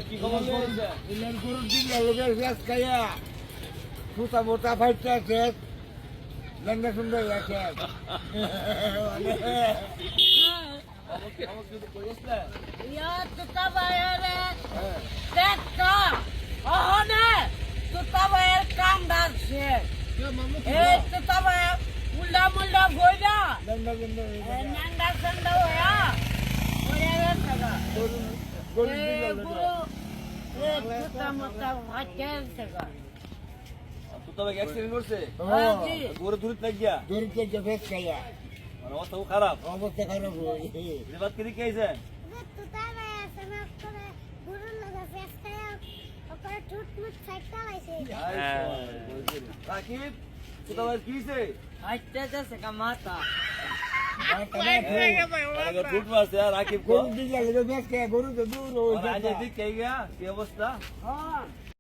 কি খবর গরুর দিন লোকের গ্যাস খাইয়া সুতা মোটা ফাইটটা শেষ লেঙ্গা সুন্দর আছে গরু দূরে লাগিয়া অবস্থা খুব খারাপ অবস্থা খারাপ বাদ করে কি আইছে রাকিব তোর কি হইছে ঝুট মারছে রাকিব গরুর দিন গরু তো দূর কি অবস্থা